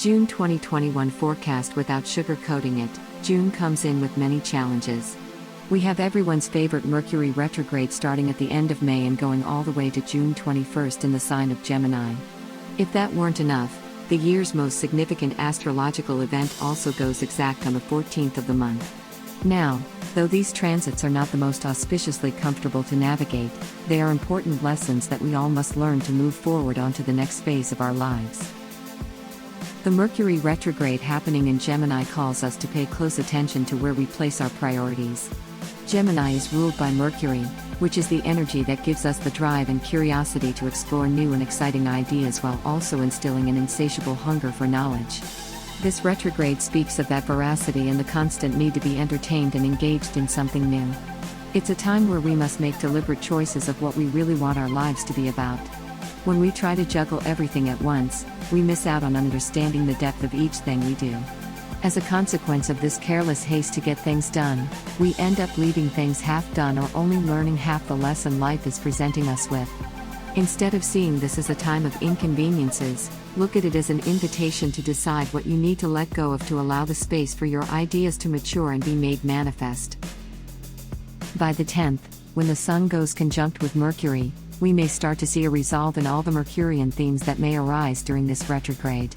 June 2021 forecast. Without sugarcoating it, June comes in with many challenges. We have everyone's favorite Mercury retrograde starting at the end of May and going all the way to June 21st in the sign of Gemini. If that weren't enough, the year's most significant astrological event also goes exact on the 14th of the month. Now, though these transits are not the most auspiciously comfortable to navigate, they are important lessons that we all must learn to move forward onto the next phase of our lives. The Mercury retrograde happening in Gemini calls us to pay close attention to where we place our priorities. Gemini is ruled by Mercury, which is the energy that gives us the drive and curiosity to explore new and exciting ideas while also instilling an insatiable hunger for knowledge. This retrograde speaks of that veracity and the constant need to be entertained and engaged in something new. It's a time where we must make deliberate choices of what we really want our lives to be about. When we try to juggle everything at once, we miss out on understanding the depth of each thing we do. As a consequence of this careless haste to get things done, we end up leaving things half done or only learning half the lesson life is presenting us with. Instead of seeing this as a time of inconveniences, look at it as an invitation to decide what you need to let go of to allow the space for your ideas to mature and be made manifest. By the 10th, when the Sun goes conjunct with Mercury, we may start to see a resolve in all the Mercurian themes that may arise during this retrograde.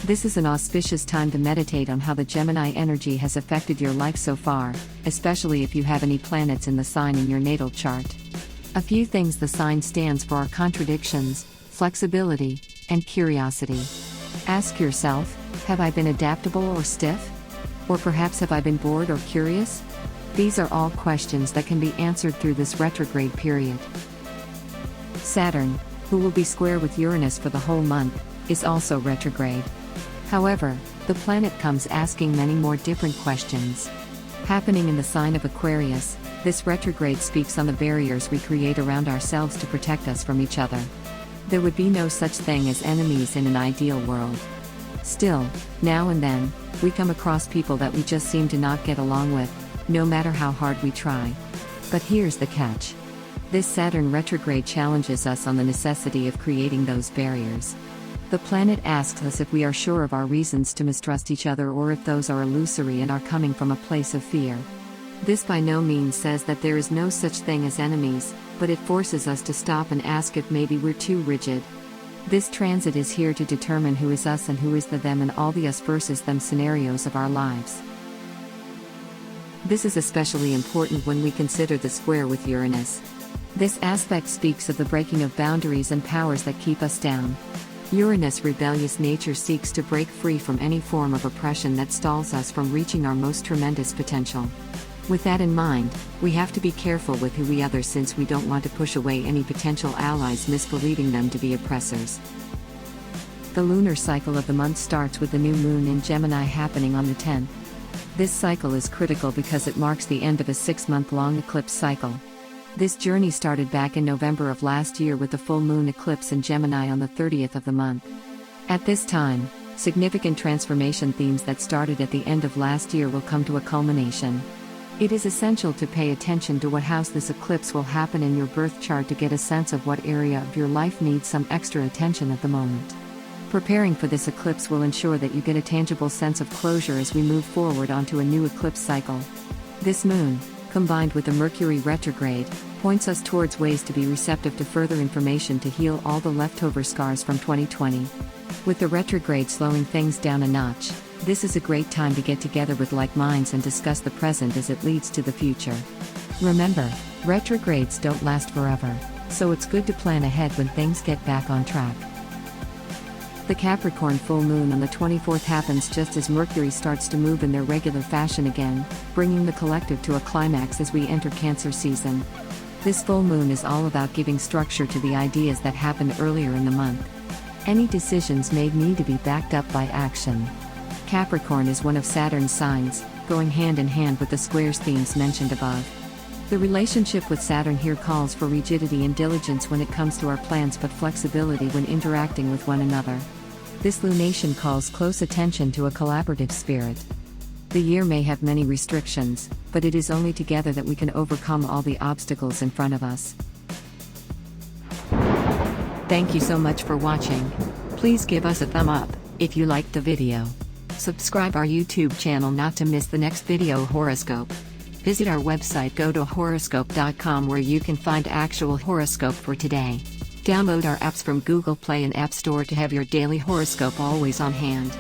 This is an auspicious time to meditate on how the Gemini energy has affected your life so far, especially if you have any planets in the sign in your natal chart. A few things the sign stands for are contradictions, flexibility, and curiosity. Ask yourself, have I been adaptable or stiff? Or perhaps have I been bored or curious? These are all questions that can be answered through this retrograde period. Saturn, who will be square with Uranus for the whole month, is also retrograde. However, the planet comes asking many more different questions. Happening in the sign of Aquarius, this retrograde speaks on the barriers we create around ourselves to protect us from each other. There would be no such thing as enemies in an ideal world. Still, now and then, we come across people that we just seem to not get along with, no matter how hard we try. But here's the catch. This Saturn retrograde challenges us on the necessity of creating those barriers. The planet asks us if we are sure of our reasons to mistrust each other or if those are illusory and are coming from a place of fear. This by no means says that there is no such thing as enemies, but it forces us to stop and ask if maybe we're too rigid. This transit is here to determine who is us and who is the them in all the us versus them scenarios of our lives. This is especially important when we consider the square with Uranus. This aspect speaks of the breaking of boundaries and powers that keep us down. Uranus' rebellious nature seeks to break free from any form of oppression that stalls us from reaching our most tremendous potential. With that in mind, we have to be careful with who we other since we don't want to push away any potential allies misbelieving them to be oppressors. The lunar cycle of the month starts with the new moon in Gemini happening on the 10th. This cycle is critical because it marks the end of a 6-month-long eclipse cycle. This journey started back in November of last year with the full moon eclipse in Gemini on the 30th of the month. At this time, significant transformation themes that started at the end of last year will come to a culmination. It is essential to pay attention to what house this eclipse will happen in your birth chart to get a sense of what area of your life needs some extra attention at the moment. Preparing for this eclipse will ensure that you get a tangible sense of closure as we move forward onto a new eclipse cycle. This moon, combined with the Mercury retrograde, points us towards ways to be receptive to further information to heal all the leftover scars from 2020. With the retrograde slowing things down a notch, this is a great time to get together with like minds and discuss the present as it leads to the future. Remember, retrogrades don't last forever, so it's good to plan ahead when things get back on track. The Capricorn full moon on the 24th happens just as Mercury starts to move in their regular fashion again, bringing the collective to a climax as we enter Cancer season. This full moon is all about giving structure to the ideas that happened earlier in the month. Any decisions made need to be backed up by action. Capricorn is one of Saturn's signs, going hand in hand with the squares themes mentioned above. The relationship with Saturn here calls for rigidity and diligence when it comes to our plans but flexibility when interacting with one another. This lunation calls close attention to a collaborative spirit. The year may have many restrictions, but it is only together that we can overcome all the obstacles in front of us. Thank you so much for watching. Please give us a thumb up. If you liked the video, subscribe our YouTube channel not to miss the next video horoscope. Visit our website GoToHoroscope.com where you can find actual horoscope for today. Download our apps from Google Play and App Store to have your daily horoscope always on hand.